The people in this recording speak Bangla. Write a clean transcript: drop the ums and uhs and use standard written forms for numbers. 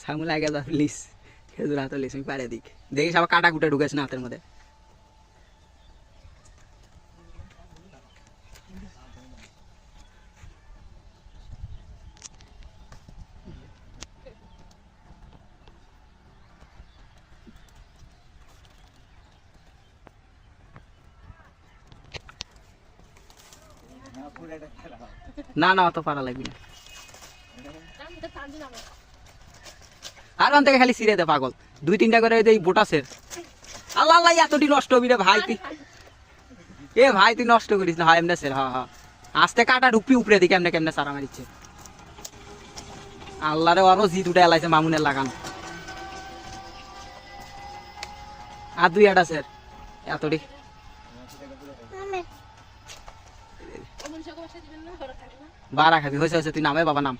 সামনে আগে যা প্লিজ খেজুর হাতে লিস আমি পারে দিক দেখিস আবার কাটা কুটে ঢুকেছ না হাতের মধ্যে না না অত পারা লাগবে না আর ওখান থেকে খালি সিরে দে পাগল 2-3টা করে এই বোটাসের আল্লাহ আল্লাহ এতটি নষ্ট হবি রে ভাই তুই এ ভাই তুই নষ্ট করিস না হয় এমনি স্যার হ্যাঁ হ্যাঁ আস্তে কাটা ঢুকবি উপরে দিকে এমনি কেমনে সারা মারিচ্ছে আল্লাহ রে আরো জি দুটা এলাইছে মামুনের লাগান আর 2-8 স্যার এতটি বারা খাবি হয়েছে তুই নামে বাবা নাম